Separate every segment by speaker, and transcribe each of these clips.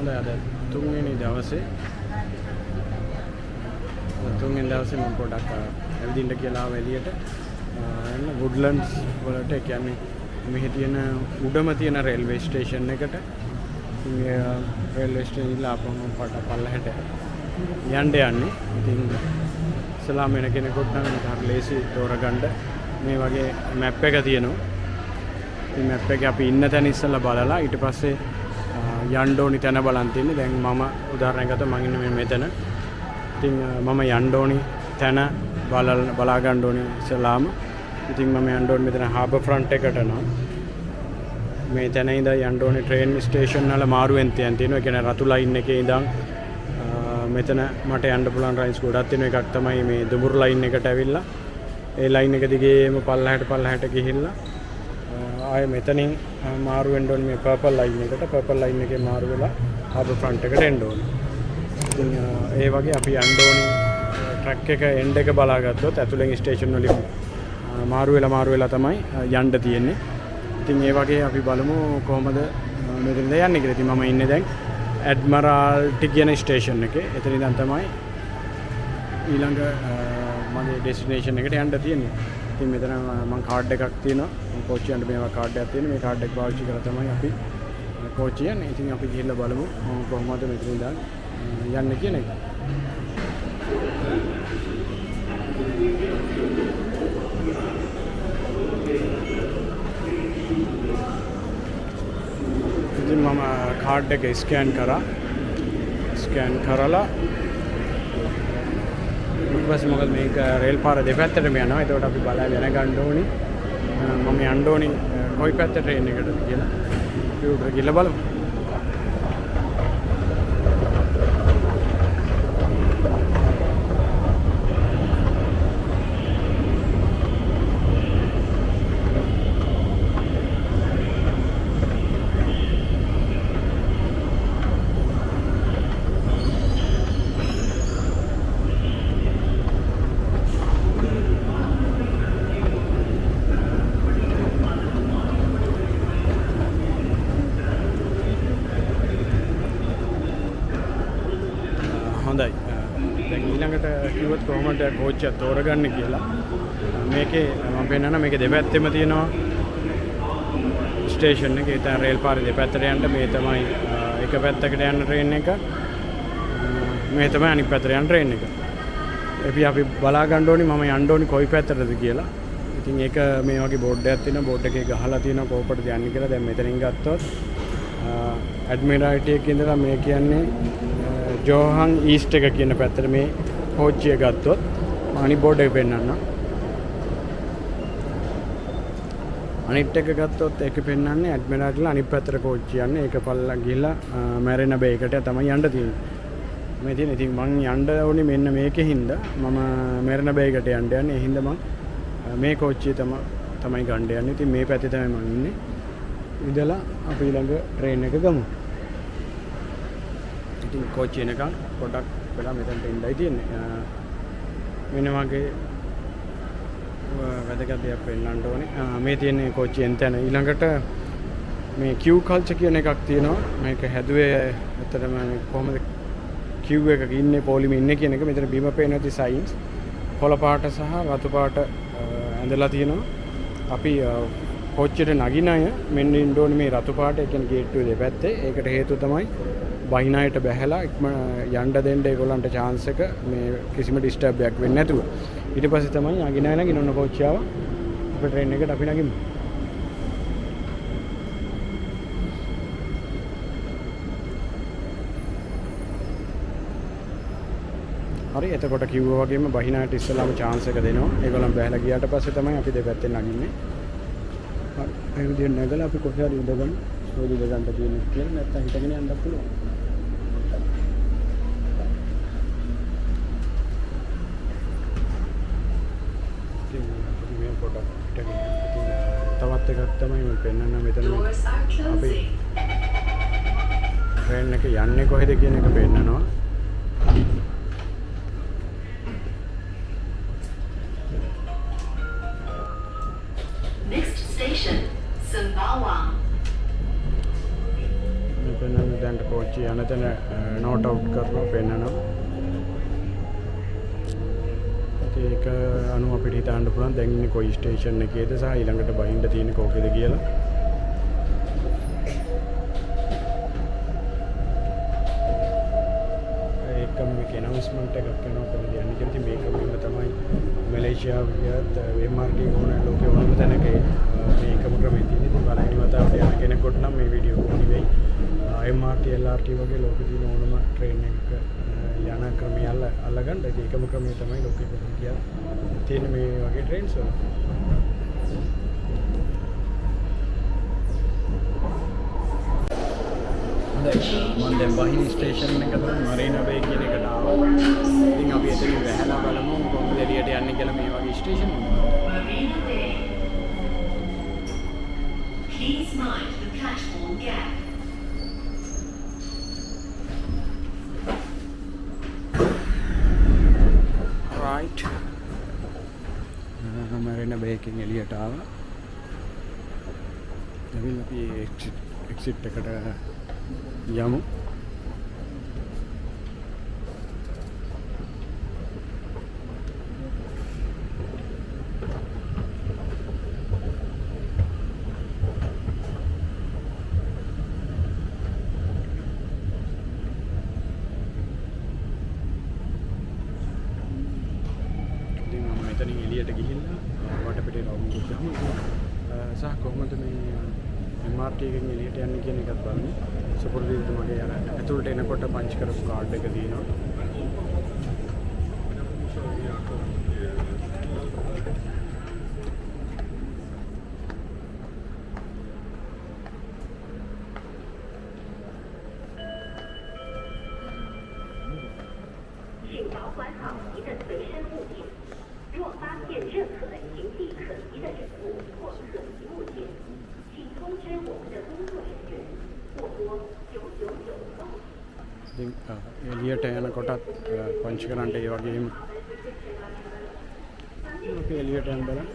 Speaker 1: අද තුන්වෙනි දවසේ මම පොඩක් ඇවිදින්න කියලා ආව එළියට. එන්න වුඩ්ලන්ඩ්ස් වලට, ඒ කියන්නේ මෙහි තියෙන උඩම තියෙන රේල්වේ ස්ටේෂන් එකට. රේල්වේ ස්ටේෂන් ඉල්ල අපම පල්ලහැට යන්න යන්නේ. ඉතින් ඉස්ලාම් වෙන කෙනෙකුට නම් හරි ලේසි තෝරගන්න මේ වගේ මැප් එක තියෙනවා. මේ මැප් එකේ අපි ඉන්න තැන ඉස්සලා බලලා ඊට පස්සේ යන්න ඕනි තැන බලන් තින්නේ. දැන් මම උදාහරණයක් ගත්තොත් මම ඉන්නේ මෙතන. ඉතින් මම යන්න ඕනි තැන බලා ගන්න ඕනි ඉස්සලාම. ඉතින් මම යන්න ඕනි මෙතන හාබර් ෆ්‍රන්ට් එකට නම් මේ තැන ඉඳන් යන්න ඕනි ට්‍රේන් ස්ටේෂන් වල මාරුවෙන් තියෙනවා. ඒ කියන්නේ රතු ලයින් එකේ ඉඳන් මෙතන මට යන්න පුළුවන් රයින්ස් ගොඩක් තියෙනවා. එකක් තමයි මේ දුඹුරු ලයින් එකට ඇවිල්ලා ඒ ලයින් එක දිගේම පල්ලහැට ගිහිල්ලා ආයේ මෙතනින් මාරු වෙන්න ඕනේ මේ පර්පල් ලයින් එකට. පර්පල් ලයින් එකේ මාරු වෙලා හාබර් ෆ්‍රන්ට් එකට එන්න ඕනේ. ඉතින් ඒ වගේ අපි යන්න ඕනේ ට්‍රැක් එක එන්ඩ් එක බලාගත්තොත් ඇතුලෙන් ස්ටේෂන් වලින් මාරු වෙලා තමයි යන්න තියෙන්නේ. ඉතින් ඒ වගේ අපි බලමු කොහොමද මෙතනද යන්නේ කියලා. ඉතින් මම ඉන්නේ දැන් ඇඩ්මරාල්ටි කියන ස්ටේෂන් එකේ. එතන ඉඳන් තමයි ඊළඟ මගේ ඩෙස්ටිනේෂන් එකට යන්න තියෙන්නේ. ඉතින් මෙතන මම කාඩ් එකක් තියෙනවා. කෝච්චියට මේවා කාඩ් එකක් තියෙනවා. මේ කාඩ් එක පාවිච්චි කරලා තමයි අපි කෝච්චිය යන්නේ. ඉතින් අපි ගිහිල්ලා බලමු කොහොමද මෙතන ඉඳන් යන්නේ කියන එක. ඉතින් මම කාඩ් එක ස්කෑන් කරලා ඊට පස්සේ මොකද මේක රේල් පාර දෙපැත්තටම යනවා. ඒකට අපි බලලා දැනගන්න ඕනි මම යන්න ඕනි කොයි පැත්තට ට්‍රේන් එකටද කියලා. අපි උඩ ගිහලා බලමු. හොඳයි. දැන් ඊළඟට කිව්වොත් කොහොමද කෝච්චිය තෝරගන්නේ කියලා. මේකේ මම පෙන්නනවා මේකේ දෙපැත්තෙම තියෙනවා ස්ටේෂන් එක. ඒ තමයි රේල් පාරේ දෙපැත්තට යන්න. මේ තමයි එක පැත්තකට යන ට්‍රේන් එක. මේ තමයි අනිත් පැත්තට යන ට්‍රේන් එක. අපි බලා ගන්න ඕනි මම යන්න ඕනි කොයි පැත්තටද කියලා. ඉතින් ඒක මේ වගේ බෝඩ් එකක් තියෙනවා. බෝඩ් එකේ ගහලා තියෙනවා කොහොමද යන්නේ කියලා. දැන් මෙතනින් ගත්තොත් ඇඩ්මිරාල්ටි එකේ ඉඳලා මේ කියන්නේ ජෝහන් ඊස්ට් එක කියන පැත්තට මේ කෝච්චිය ගත්තොත් අනිත් බෝඩ් එක පෙන්නන්න. අනිත් එක ගත්තොත් ඒක පෙන්නන්නේ ඇඩ්මිරාල්ටිලා අනිත් පැත්තට කෝච්චිය යන්නේ. ඒක පල්ලා ගිහිල්ලා මැරිනා බේ එකට තමයි යන්න තියෙන්නේ. මේ තියෙන ඉතින් මං යන්න ඕනේ මෙන්න මේකේ හින්දා මම මැරිනා බේ එකට යන්න යන්නේ. ඒ හින්දා මං මේ කෝච්චිය තමයි ගන්න යන්නේ. ඉතින් මේ පැත්තේ තමයි මං ඉන්නේ. ඉඳලා අපි ළඟ ට්‍රේන් එක ගමු. ඉතින් කෝච්චිය එනකන් පොඩක් වෙලා මෙතනට ඉඳලා තියෙන්නේ. මෙන්න වගේ වැදගත් දෙයක් පෙන්නන්න ඕනේ. මේ තියෙන්නේ කෝච්චියෙන් තැන. ඊළඟට මේ queue culture කියන එකක් තියෙනවා. මේක හැදුවේ ඇත්තටම කොහොමද queue එකක ඉන්නේ පොලිමේ ඉන්නේ කියන එක. මෙතන බිම පේන ඇති සයින්ස් කොළ පාට සහ රතු පාට ඇඳලා තියෙනවා. අපි කෝච්චියට නගින අය මෙන්න ඉන්න ඕනේ මේ රතු පාට. ඒ කියන්නේ ගේට්ටුවේ දෙපැත්තේ. ඒකට හේතුව තමයි බහින අයට බැහැලා යන්න දෙන්න ඒගොල්ලන්ට chance එක මේ කිසිම disturb එකක් වෙන්නේ නැතුව. ඊට පස්සේ තමයි නගින අය නගින්න ඕන කෝච්චිය ආව. අපේ ට්‍රේන් එකට අපි නගිමු. හරි, එතකොට කිව්වා වගේම බහින අයට ඉස්සෙල්ලාම chance එක දෙනවා. ඒගොල්ලන් බැහැලා ගියාට පස්සේ තමයි අපි දෙපැත්තෙන් නගින්නේ. හරි, ඒ විදිහට නැගලා අපි කොහේ හරි ඉඳගමු. සෝදි දෙගන්න තියෙන කියලා නැත්තම් හිටගෙන යන්න පුළුවන්. තවත් එකක් තමයි මම පෙන්නන්න මෙතන අපි ට්‍රේන් එක යන්නේ කොහෙද කියන එක පෙන්නනවා.
Speaker 2: Next station, Sembawang.
Speaker 1: මෙතන දැන්ට කෝච්චිය යන තැන නෝට් අවුට් කරනවා පෙන්නනවා. ඒක අනුව අපිට හිතන්න පුළුවන් දැන් ඉන්නේ කොයි ස්ටේෂන් එකේද සහ ඊළඟට බහින්න තියෙන්නේ කෝකේද කියලා. ඒකම මේක ඇනවුන්ස්මන්ට් එකක් කරනවා කොහොමද යන්නේ කියලා. ඉතින් මේක වීම තමයි මැලේසියාව ගියත් මේ මාර්ගයේ ඕන ලෝකේ ඕනම තැනක මේකම ක්‍රමයේ තියෙන. ඉතින් බලන්න මත යන කෙනෙකුට නම් මේ වීඩියෝ කොහොම නෙවෙයි MRT LRT වගේ ලෝකේ තියෙන ඕනම ට්‍රේන් එකක යන ක්‍රමය අල්ලගන්න. ඒකම ක්‍රමය තමයි ලෝකෙ කොහොමද කියලා තියෙන මේ වගේ ට්‍රේන්ස් වල. මම දැන් බහිනි ස්ටේෂන් එක තමයි මරීනා බේ කියන එකට ආවා. ඉතින් අපි එතනින් වැහලා බලමු කොහොමද එළියට යන්නේ කියලා මේ වගේ ස්ටේෂන් එක. Please mind the platform gap. Right. මරීනා බේ එකෙන් එළියට ආවා. දැන් අපි එක්සිට් එකට යමු. ඉතින් මම මෙතනින් එළියට ගිහිල්ලා වටපිටේ රවුම් ගිහම සහ කොහොමද මේ MRT එකෙන් එළියට යන්නේ කියන එකත් බලමු. සපෝට් විදිහට මගේ අර ඇතුළට එනකොට පංච් කරපු කාඩ් එක දිනනවා. ඉතින් එළියට යනකොටත් පංච් කරන්න ඒ වගේම අපි එළියට යන බලන්න.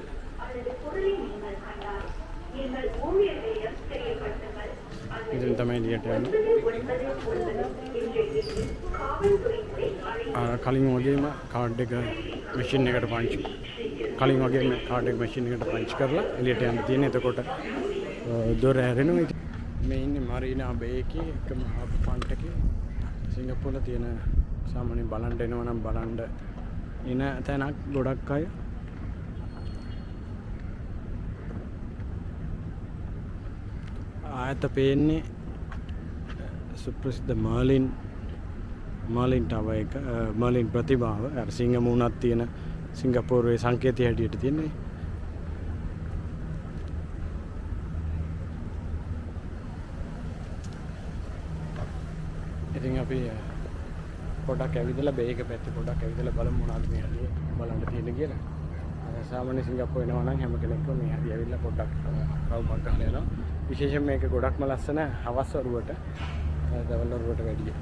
Speaker 1: ඉතින් තමයි එළියට යන්නේ. කලින් වගේම කාඩ් එක මැෂින් එකට පංච් කලින් වගේම කාඩ් එක මැෂින් එකට පංච් කරලා එළියට යන්න තියෙන. එතකොට දොර ඇරෙනවා. මේ ඉන්නේ මරීනා බේ එකේ එකම හබ් ෆ්‍රන්ට් එකේ. සිංගප්පූරුවේ තියෙන සාමාන්‍ය බලන්න එනවා නම් බලන්න එන තැනක් ගොඩක් අය. ආයත පේන්නේ සුප්‍රසිද්ධ මර්ලින් ටවර් එක මර්ලින් ප්‍රතිභාව. අර සිංහ මූණක් තියෙන සිංගප්පූරුවේ සංකේතය හැටියට තියෙන්නේ. ඉතින් අපි පොඩක් ඇවිදලා බේක පැත්තේ පොඩක් ඇවිදලා බලමු මොනවද මේ හැටි බලන්න තියෙන්නේ කියලා. සාමාන්‍ය සිංගප්පූරුවේ එනවා නම් හැම කෙනෙක්ම මේ හැටි ඇවිල්ලා පොඩක් රවුමක් ගහලා යනවා. විශේෂයෙන් මේක ගොඩක්ම ලස්සන හවස් වරුවට දවල් වරුවට වැඩිය.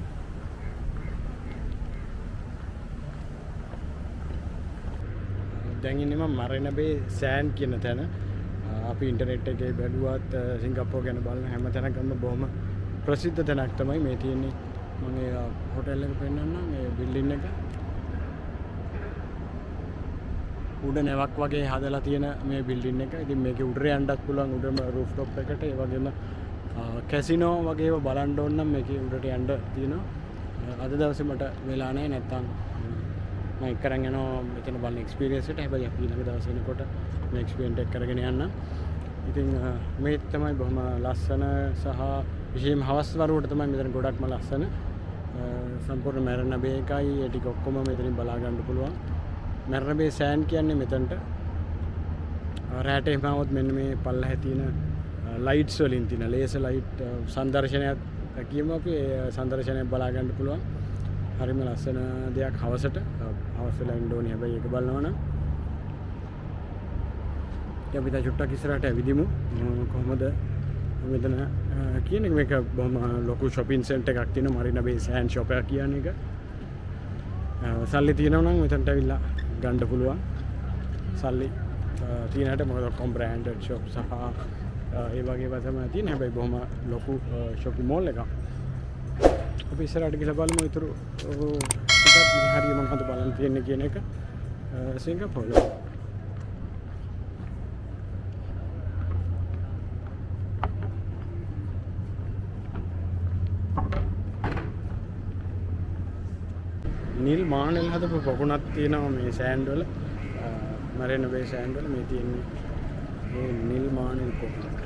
Speaker 1: දැන් ඉන්නේ මම මරීනා බේ සෑන්ඩ් කියන තැන. අපි ඉන්ටර්නෙට් එකේ බැලුවත් සිංගප්පූරුව ගැන බලන හැම තැනකම බොහොම ප්‍රසිද්ධ තැනක් තමයි මේ තියෙන්නේ. මම ඒ හොටෙල් එක පෙන්නන්නම්. මේ බිල්ඩින් එක උඩ නැවක් වගේ හදලා තියෙන මේ බිල්ඩින් එක. ඉතින් මේකේ උඩට යන්නත් පුළුවන් උඩම රූෆ් টොප් එකට. ඒ වගේම කැසිනෝ වගේව බලන්න ඕන නම් මේකේ උඩට යන්න තියෙනවා. අද දවසේ මට වෙලා නැහැ. නැත්තම් මම එක්කරන් යනවා මෙතන බලන එක්ස්පීරියන්ස් එකට. හැබැයි අපි ඊළඟ දවසේ එනකොට මේ එක්ස්පීරියන්ස් එක කරගෙන යන්න. ඉතින් මේ තමයි බොහොම ලස්සන සහ විශේෂයෙන්ම හවස් වරුවට තමයි මෙතන ගොඩක්ම ලස්සන. සම්පූර්ණ මරීනා බේ එකයි ඒ ටික ඔක්කොම මෙතනින් බලා ගන්න පුළුවන්. මරීනා බේ සෑන්ඩ් කියන්නේ මෙතනට රැට එහෙම આવොත් මෙන්න මේ පල්ලෙහා තියෙන ලයිට්ස් වලින් තියෙන ලේසර් ලයිට් සංදර්ශනයක් කියමු අපි. ඒ සංදර්ශනයක් බලා ගන්න පුළුවන්. හරිම ලස්සන දෙයක් හවසට. හවස් වෙලා ඉන්න ඕනේ හැබැයි ඒක බලනවා නම්. අපි තා චුට්ටක් ඉස්සරහට ඇවිදිමු. කොහොමද මෙතන කියන එක මේක බොහොම ලොකු shopping center එකක් තියෙන මරීනා බේ සෑන්ඩ් shop එක කියන එක. සල්ලි තියෙනවා නම් මෙතනට ඇවිල්ලා ගන්න පුළුවන්. සල්ලි තියෙනට මොකද ඔක්කොම branded shop සහ ඒ වගේ ඒවා තමයි තියෙන්නේ. හැබැයි බොහොම ලොකු shopping mall එකක්. අපි ඉස්සරහට ගිහලා බලමු ඊටු ටිකක් මේ හරිය මොනවද බලන්න තියෙන්නේ කියන එක සිංගප්පූරුවේ. නිල් මානෙල් හදපු පොකුණක් තියෙනවා මේ සෑන්ඩ් වල මරීනා බේ සෑන්ඩ් වල මේ තියෙන්නේ මේ නිල් මානෙල් පොකුණ.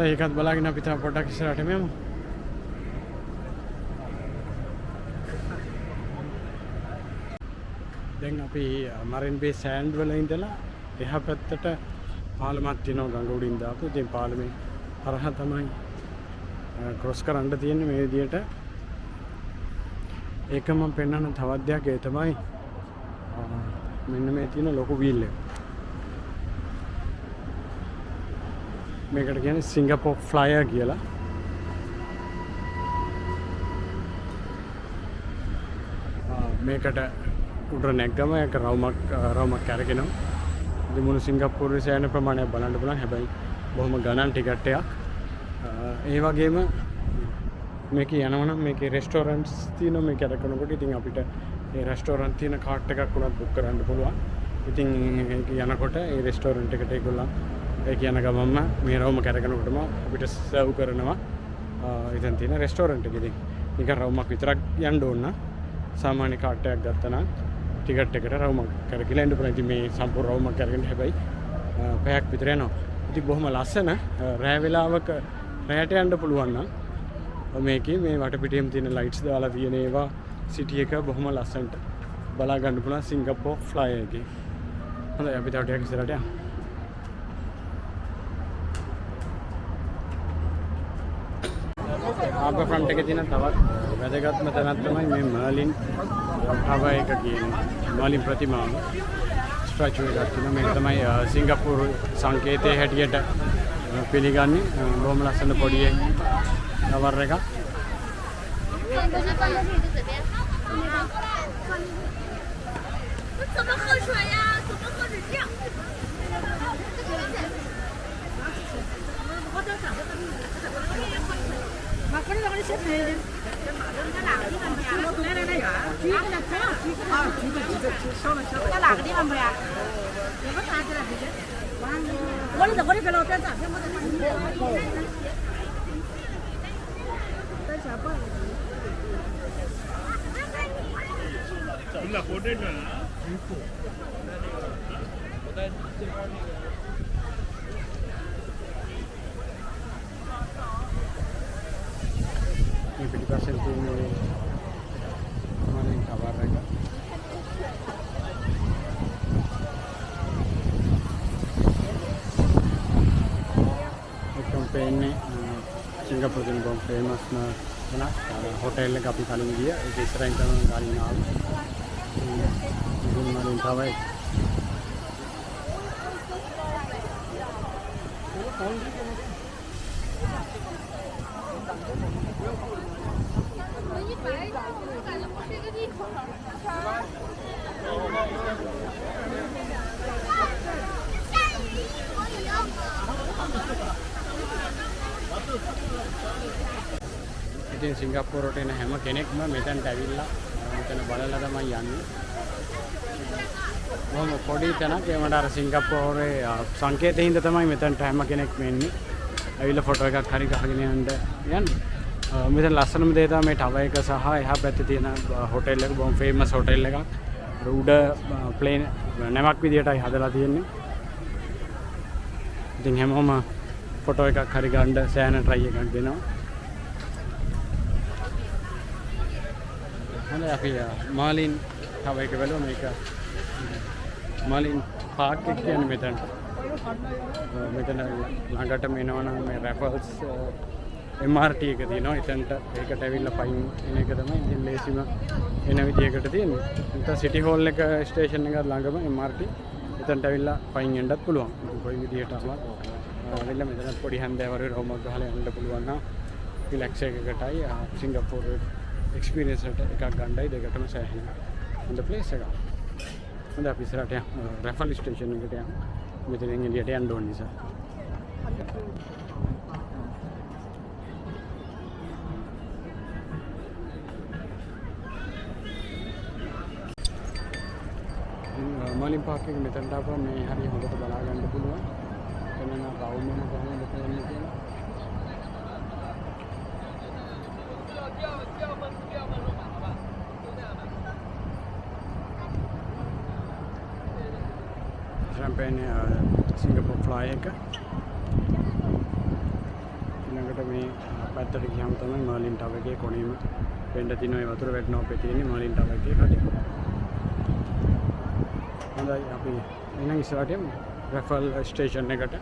Speaker 1: ඒකත් බලාගෙන අපි තව පොඩ්ඩක් ඉස්සරහට මෙමු. දැන් අපි මරීනා බේ සෑන්ඩ් වල ඉඳලා එහා පැත්තට පාලමක් තියෙනවා ගඟ උඩින් දාපු. ඉතින් පාලමේ හරහා තමයි ක්‍රොස් කරන්න තියෙන්නේ මේ විදියට. ඒක මම පෙන්වන්න තවත් දෙයක් ඒ තමයි මෙන්න මේ තියෙන ලොකු වීල් එක. මේකට කියන්නේ සිංගප්පූර් ෆ්ලයර් කියලා. මේකට උඩ නැග්ගම ඒක රවුමක් අරගෙනවා. ඉතින් මුළු සිංගප්පූරුවේ සෑහෙන ප්‍රමාණයක් බලන්න පුළුවන්. හැබැයි බොහොම ගණන් ටිකට් එකක්. ඒ වගේම මේක යනවනම් මේකේ රෙස්ටෝරන්ට්ස් තියෙනවා මේක අරගෙනකොට. ඉතින් අපිට ඒ රෙස්ටෝරන්ට් තියෙන කාට් එකක් උනත් බුක් කරන්න පුළුවන්. ඉතින් ඒක යනකොට ඒ රෙස්ටෝරන්ට් එකට ඒගොල්ලන් ඒ කියන ගමන්ම මේ රවුම කරගෙනකොටම අපිට සර්ව් කරනවා. ඉතින් තියෙන රෙස්ටෝරන්ට් එකේ ඉතින් නිකන් රවුමක් විතරක් යන්න ඕන නම් සාමාන්‍ය කාට් එකක් ගත්තා නම් ටිකට් එකට රවුමක් කරගිලා එන්න පුළුවන්. ඉතින් මේ සම්පූර්ණ රවුමක් කරගෙන හැබැයි පැයක් විතර යනවා. ඉතින් බොහොම ලස්සන රෑ වෙලාවක රැයට යන්න පුළුවන් නම් මේකේ මේ වටපිටියම තියෙන ලයිට්ස් දාලා තියෙන ඒවා සිටි එක බොහොම ලස්සනට බලා ගන්න පුළුවන් සිංගප්පූර් ෆ්ලයර් එකේ. හොඳයි අපි තව ටිකක් ඉස්සරහට යමු. ආබ ෆ්‍රන්ට් එකේ තියෙන තවත් වැදගත්ම තැනක් තමයි මේ මර්ලින් ටවර් එක කියන්නේ. මර්ලින් ප්‍රතිමාව ස්ටැචු එකක් තියෙනවා. මේක තමයි සිංගප්පූරු සංකේතයේ හැටියට පිළිගන්නේ. බොහොම ලස්සන පොඩි ටවර් එකක්. මේ පිටිපස්සෙන් තියෙන මර්ලින් ටවර් එක. එකම පේන්නේ සිංගප්පූරුවේ බොහොම ෆේමස්ම තැනක්. හොටෙල් එක අපි කලින් ගියා. ඒක ඉස්සරහින් තමයි ගාලින් ආවේ. මර්ලින් ටවර් එක. ඉතින් සිංගප්පූරුවට එන හැම කෙනෙක්ම මෙතනට ඇවිල්ලා මෙතන බලලා තමයි යන්නේ. මොහොම පොඩි තැනක්. ඒ වුණාට අර සිංගප්පූරුවේ සංකේතේ හින්දා තමයි මෙතනට හැම කෙනෙක්ම එන්නේ. ඇවිල්ලා ෆොටෝ එකක් හරි ගහගෙන යන්නේ. මෙතන ලස්සනම දේ තමයි මේ ටවර් එක සහ එහා පැත්තේ තියෙන හොටෙල් එක. බොහොම ෆේමස් හොටෙල් එකක්. උඩ ප්ලේන් නැමක් විදියටයි හදලා තියෙන්නේ. ඉතින් හැමෝම ෆොටෝ එකක් හරි ගන්න සෑහෙන try එකක් දෙනවා. හොඳයි අපි මර්ලින් ටවර් එක බලමු. මේක මර්ලින් පාර්ක් එක කියන්නේ මෙතන. මෙතන ළඟටම එනවනම් මේ රැෆල්ස් MRT එක තියෙනවා. එතනට ඒකට ඇවිල්ලා පයින් එන එක තමයි ඉතින් ලේසිම එන විදියකට තියෙන්නේ. නැත්නම් සිටි හෝල් එක ස්ටේෂන් එක ළඟම MRT. මෙතනට ඇවිල්ලා පයින් යන්නත් පුළුවන්. කොයි විදිහට ආවත් ඇවිල්ලා මෙතන පොඩි හැන්දෑවරු රවුමක් ගහලා යන්න පුළුවන් නම් රිලැක්ස් එකකටයි සිංගප්පූරු එක්ස්පීරියන්ස් එකක් ගන්නයි දෙකටම සෑහෙන හොඳ ප්ලේස් එකක්. හොඳ අපි ඉස්සරහට රැෆල් ස්ටේෂන් එකට යමු. මෙතනින් එළියට යන්න ඕන නිසා. මලින් පාක් එක මෙතනට ආපුවම මේ හරිය හොඳට බලා ගන්න පුළුවන්. එතන නම් රවුම් එක කොහොමද තියෙන්නේ කියලා. champagne Singapore fly එක ඊළඟට මේ පැත්තට ගියාම තමයි මර්ලින් ටවර් එකේ කොණේම වෙන්න තියෙන ඒ වතුර වැටෙනවා අපේ තියෙන්නේ මර්ලින් ටවර් එකේ කඩේ. හොඳයි අපි ඊළඟ ඉස්සරහට යමු රැෆල් ස්ටේෂන් එකට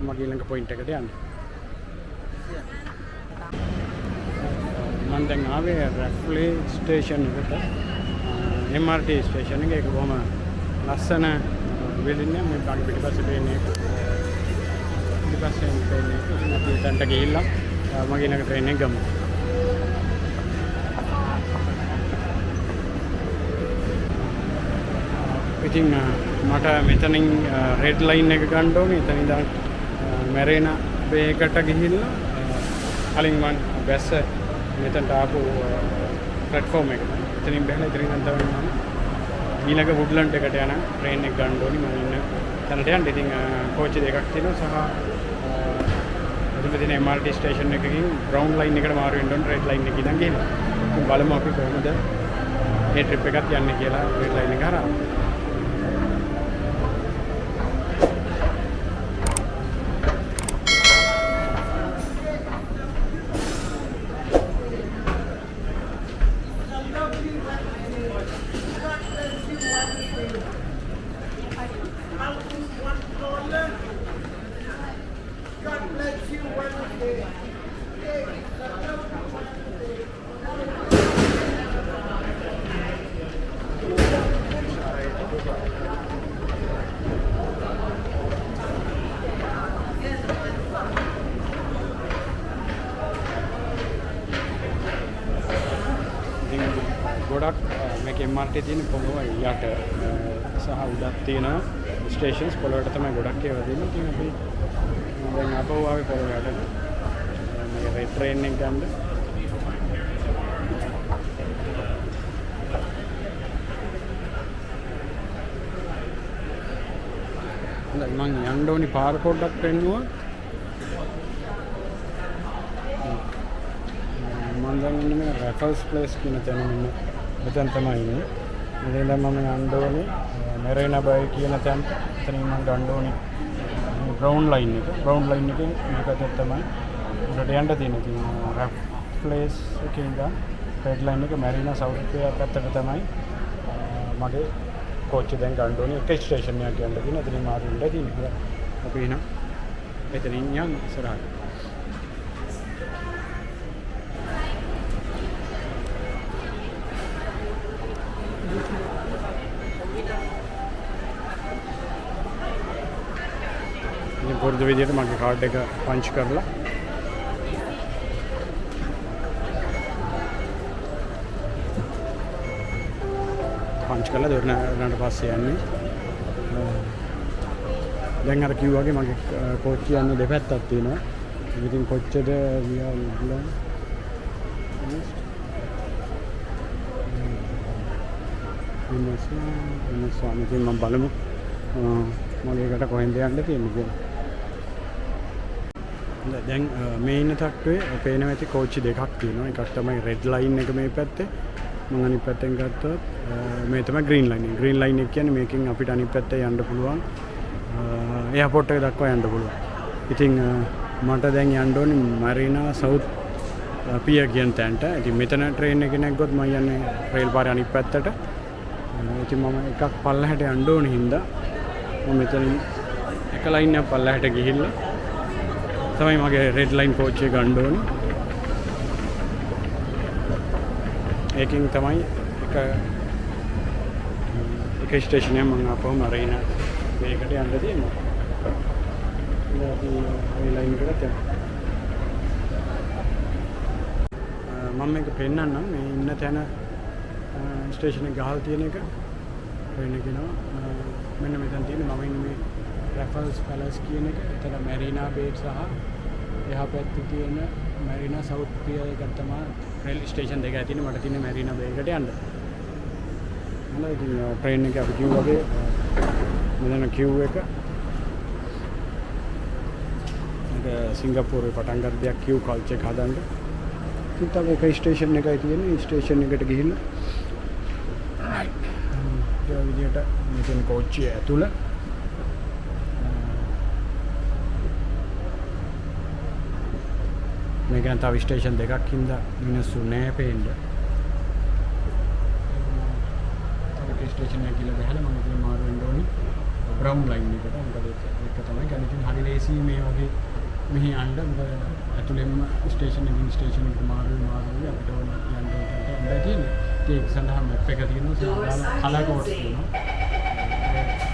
Speaker 1: මගේ ඊළඟ පොයින්ට් එකට යන්න. මම දැන් ආවේ රැෆල් ස්ටේෂන් එකට MRT ස්ටේෂන් එක. ඒක බොහොම ලස්සන වෙලින්නේ මේ බාග පිටිපස්සේ පේන්නේ පිටිපස්සේ පේන්නේ අපි තන්ට ගිහිල්ලා මගේ ළඟ ට්‍රේන් එක ගමු. ඉතින් මට මෙතනින් රෙඩ් ලයින් එක ගන්න ඕනේ. එතන ඉඳන් මැරීනා බේ එකට ගිහිල්ලා කලින් මම බැස්ස මෙතනට ආපු ප්ලැට්ෆෝම් එකට. එතනින් බැලලා ඉතින් තමයි මම ඊළඟ වුඩ්ලන්ඩ් එකට යන ට්‍රේන් එක ගන්න ඕනි. මම ඉන්න තැනට යන්න. ඉතින් කෝච්චි දෙකක් තියෙනවා සහ එතන MRT ස්ටේෂන් එකකින් බ්‍රවුන් ලයින් එකට මාරු වෙන්න ඕන රෙඩ් ලයින් එකකින් ඉඳන් ගිහින්. ඉතින් බලමු අපි කොහොමද මේ ට්‍රිප් එකත් යන්නේ කියලා රෙඩ් ලයින් එක හරහා. ගොඩක් මේක MRT තියෙන පොළොව යට සහ උඩක් තියෙන ස්ටේෂන්ස් පොළොවට තමයි ගොඩක් ඒවා දෙන්නේ. ඉතින් අපි දැන් අපව ආවේ පොළොව යට මේ රෙඩ් ට්‍රේන් එක ගන්න. හොඳයි මං යන්න ඕනි පාර පොඩ්ඩක් පෙන්නුවා. මම දැන් ඉන්නේ මේ රැෆල්ස් ප්ලේස් කියන තැන මෙතන තමයි ඉන්නේ. මෙතන මම යන්න ඕනේ මෙරීනා බයි කියන තැන. එතනින් මම ගන්න ඕනේ බ්‍රවුන් ලයින් එක. බ්‍රවුන් ලයින් එකෙන් මේකට තමයි උඩට යන්න තියෙන්නේ. ඉතින් රැෆ්ලේස් එකේ ඉඳන් රෙඩ් ලයින් එක මෙරීනා සවුත් පියා පැත්තට තමයි මගේ කෝච්චි දැන් ගන්න ඕනේ. එක ස්ටේෂන් එකක් යන්න තියෙනවා. එතනින් මාරු වෙන්න තියෙනවා. අපි එන එතනින් යන් ඉස්සරහට. පුරුදු විදියට මගේ කාඩ් එක පංච් කරලා දෙවරනට පස්සේ යන්නේ. දැන් අර කිව්වා වගේ මගේ කෝච්චිය යන්නේ දෙපැත්තක් තියෙනවා. ඉතින් කොච්චරද ඉතින් මම බලමු මගේ එකට කොහෙන්ද යන්න තියෙන්නේ කියලා. දැන් මේ ඉන්න තට්ටුවේ පේනවා ඇති කෝච්චි දෙකක් තියෙනවා. එකක් තමයි රෙඩ් ලයින් එක මේ පැත්තේ. මම අනිත් පැත්තෙන් ගත්තොත් මේ තමයි ග්‍රීන් ලයින් එක. ග්‍රීන් ලයින් එක කියන්නේ මේකෙන් අපිට අනිත් පැත්තේ යන්න පුළුවන්. එයාපෝට් එක දක්වා යන්න පුළුවන්. ඉතින් මට දැන් යන්න ඕනේ මරීනා සවුත් පියර් කියන තැනට. ඉතින් මෙතන ට්‍රේන් එක නැග්ගොත් මම යන්නේ රේල් පාරේ අනිත් පැත්තට. ඉතින් මම එකක් පල්ලහැට යන්න ඕනේ හින්දා මම මෙතනින් එක ලයින් එකක් පල්ලහැට ගිහිල්ලා තමයි මගේ රෙඩ් ලයින් කෝච්චිය ගන්න ඕනේ. ඒකෙන් තමයි එක ස්ටේෂන් එක මම ආපහු මරීනා මේකට යන්න තියෙනවා. අපි මේ ලයින් එකට යමු. මම මේක පෙන්නන්නම් මේ ඉන්න තැන ස්ටේෂන් එක ගහලා තියෙන එක වෙන කෙනා මෙන්න මෙතන තියෙන මම ඉන්නේ මේ රැෆල්ස් පැලස් කියන එක. එතන මැරීනා බේ සහ එහා පැත්තේ තියෙන මැරීනා සවුත් පියර් එක තමයි රේල් ස්ටේෂන් දෙක ඇතිනේ. මට තියෙන්නේ මැරීනා බේ එකට යන්න. හොඳයි ඉතින් ට්‍රේන් එක අපි කිව්වා වගේ මෙතන කිව් එක සිංගප්පූරුවේ පටන් ගන්න දෙයක් කිව් කල්චර් එක හදන්න. ඉතින් තමයි එක ස්ටේෂන් එකයි තියෙන්නේ. ස්ටේෂන් එකට ගිහිල්ලා ඒ විදිහට මෙතන කෝච්චිය ඇතුළ මේක නම් තව ස්ටේෂන් දෙකක් හින්දා මිනිස්සු නැහැ පේන්න. තව ස්ටේෂන් එක ගිහලා බහලා මම ඉතින් මාරු වෙන්න ඕනේ බ්‍රවුන් ලයින් එකට. මොකද ඒක තමයි ගන්න ඉතින් හරි ලේසි මේ වගේ මෙහි යන්න. මොකද ඇතුළෙන්ම ස්ටේෂන් එකකින් ස්ටේෂන් එකට මාරු අපිට ඕන යන්න තියෙන්නේ. ඒක සඳහා මැප් එක තියෙනවා. සාමාන්‍ය කලර් කෝඩ්ස් තියෙනවා.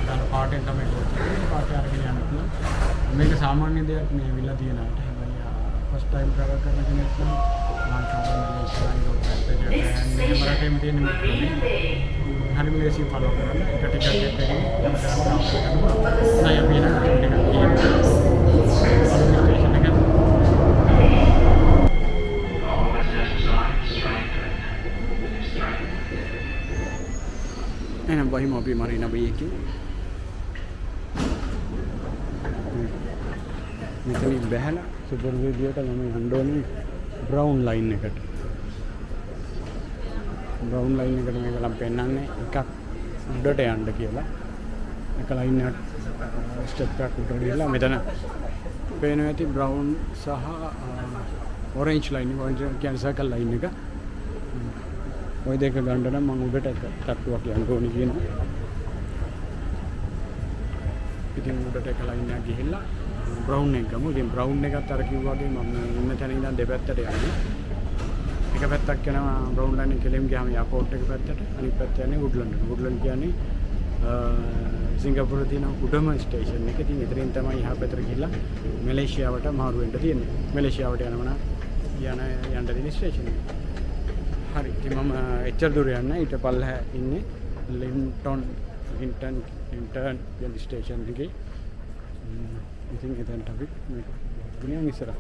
Speaker 1: අදාළ පාටෙන් තමයි කෝඩ් එක. පාටේ අරගෙන යන්න පුළුවන්. මේක සාමාන්‍ය දෙයක් මේ විලා තියෙන අයට. හැබැයි ෆස්ට් ටයිම් ට්‍රැවල් කරන කෙනෙක් නම් ලංකාවේ ඉස්සරහින් ගොඩක් කැමරාටෙම තියෙන මේක. හරිම ලේසියෙන් ෆලෝ කරන්න. එක ටිකට් එකකින් යන්න කරනවා. නෑ අපි එන ටිකට් එකක් ස්ටේෂන් එක එහෙනම් බහිමු අපි මරීනා බේ එකේ. මෙතනින් බැහැලා සුපර් විදියට මම යන්න ඕනේ බ්‍රවුන් ලයින් එකට. බ්‍රවුන් ලයින් එකට මේක නම් පෙන්නන්නේ එකක් උඩට යන්න කියලා. එක ලයින් එකක් ස්ටෙප් එකක් උඩට ගිහලා මෙතන පේනවා ඇති බ්‍රවුන් සහ ඔරෙන්ජ් ලයින් එක. ඔරෙන්ජ් කියන්නේ සර්කල් ලයින් එක. ඔය දෙක ගන්න නම් මම උඩට තට්ටුවක් යන්න ඕනේ කියනවා. ඉතින් උඩට එක ලයින් එකක් ගිහිල්ලා බ්‍රවුන් එක ගමු. ඉතින් බ්‍රවුන් එකත් අර කිව්වා වගේ මම ඉන්න තැන ඉඳන් දෙපැත්තට යන්නේ. එක පැත්තක් යනවා බ්‍රවුන් ලයින් එක කෙලින් ගියාම එයාපෝට් එක පැත්තට. අනිත් පැත්ත යන්නේ වුඩ්ලන්ඩ්. වුඩ්ලන්ඩ් කියන්නේ සිංගප්පූරුවේ තියෙන උඩම ස්ටේෂන් එක. ඉතින් එතනින් තමයි එහා පැත්තට ගිහිල්ලා මැලේසියාවට මාරු වෙන්න තියෙන්නේ. මැලේසියාවට යනවා නම් යන්න තියෙන ස්ටේෂන් එක. හරි ඉතින් මම එච්චර දුර යන්න ඊට පල්ලෙහා ඉන්නේ ලින්ටන් කියන ස්ටේෂන් එකේ. ඉතින් එතනට අපි මේක ගිනියන් ඉස්සරහ.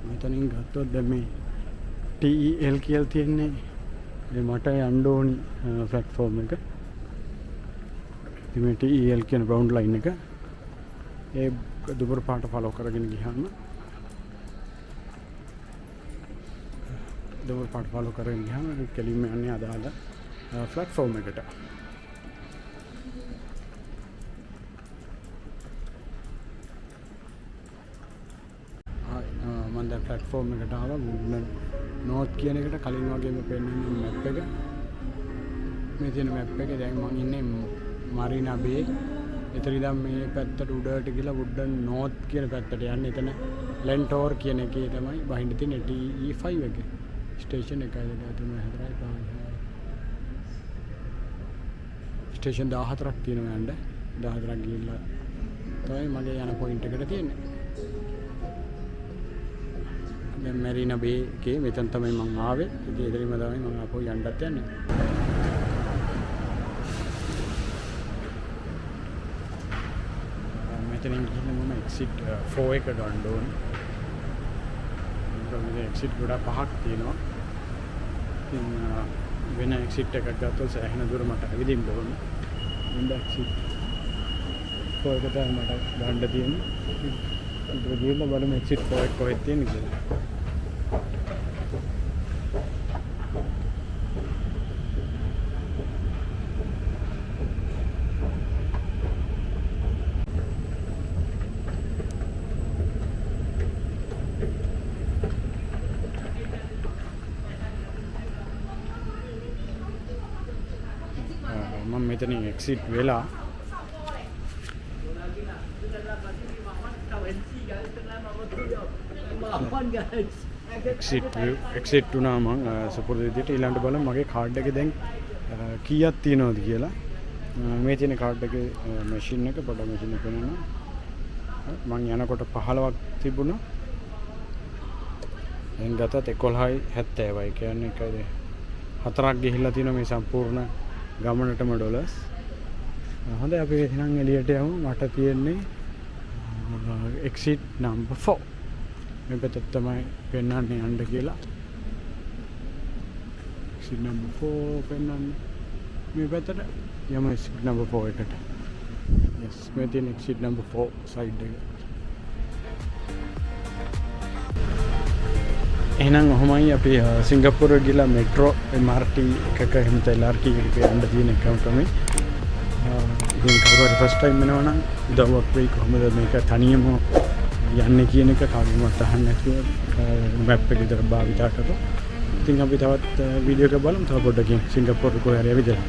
Speaker 1: මෙතනින් ගත්තොත් දැන් මේ TEL කියලා තියෙන්නේ මට යන්න ඕනි ප්ලැට්ෆෝම් එක. ඉතින් මේ TEL කියන බ්‍රවුන් ලයින් එක ඒ දුබර පාට ෆලෝ කරගෙන ගියාම දුබර පාට ෆලෝ කරගෙන ගියාම කෙලින්ම යන්නේ අදාළ ප්ලැට්ෆෝම් එකට. මම දැන් ප්ලැට්ෆෝම් එකට ආවා. නෝත් කියන එකට කලින් වගේම පෙන්වන්නේ මැප් එක. මේ තියෙන මැප් එකේ දැන් මම ඉන්නේ මරීනා බේ. එතන ඉඳන් මේ පැත්තට උඩට ගිහලා වුඩ්ලන්ඩ් නෝත් කියන පැත්තට යන්නේ. එතන ලෙන්ටෝර් කියන එකේ තමයි බහින්න තියෙන TE5 එකේ ස්ටේෂන් 1 2 3 4 5 ස්ටේෂන් 14ක් තියෙනවා යන්න. 14ක් ගිහිල්ලා තමයි මගේ යන පොයින්ට් එකට තියෙන්නේ. දැන් මැරීනා බේ එකේ මෙතන තමයි මම ආවේ. ඉතින් එතනින්ම තමයි මම ආපහු යන්නත් යන්නේ. මෙතනින් ගිහින් මම එක්සිට් 4 එක ගන්න ඕනේ. මොකද එක්සිට් ගොඩක් පහක් තියෙනවා. ඉතින් වෙන එක්සිට් එකක් ගත්තොත් සෑහෙන දුර මට ඇවිදින්න ඕනේ. ඉන්න එක්සිට් 4 එක තමයි මට ගන්න තියෙන්නේ. ඒක ගිහින් බලමු එක්සිට් 4 එක කොහෙද තියෙන්නේ කියලා. මම මෙතනින් එක්සිට් වෙලා එක්සිට් වුණා මං සුපුරුදු විදිහට. ඊළඟට බලමු මගේ කාඩ් එකේ දැන් කීයක් තියෙනවද කියලා. මේ තියෙන කාඩ් එකේ මැෂින් එක පොඩ මැෂින් එක වෙනවා. මං යනකොට 15ක් තිබුණා. දැන් ගතත් 11යි 70යි. කියන්නේ එකයි හතරක් ගිහිල්ලා තියෙනවා මේ සම්පූර්ණ ගමනටම ඩොලර්ස්. හොඳයි අපි එහෙනම් එළියට යමු. මට තියෙන්නේ exit number 4. මේ පැත්තට තමයි පෙන්වන්නේ යන්න කියලා. exit number 4 පෙන්වන්නේ මේ පැත්තට. යමු exit number 4 එකට. yes මේ තියෙන exit number 4 side එක. එහෙනම් ඔහොමයි අපි සිංගප්පූරු ගිහලා මෙට්‍රෝ MRT එකක එහෙම LRT එකක යන්න තියෙන එකම තමයි. ඉතින් කවුරුහරි ෆස්ට් ටයිම් වෙනවා නම් උදව්වක් වෙයි කොහොමද මේක තනියම යන්නේ කියන එක කාගෙන්වත් අහන්න නැතුව මැප් එක විතර භාවිතා කරලා. ඉතින් අපි තවත් වීඩියෝ එකක් බලමු. තව පොඩ්ඩකින් සිංගප්පූරු කොහේ හරි ඇවිදලා.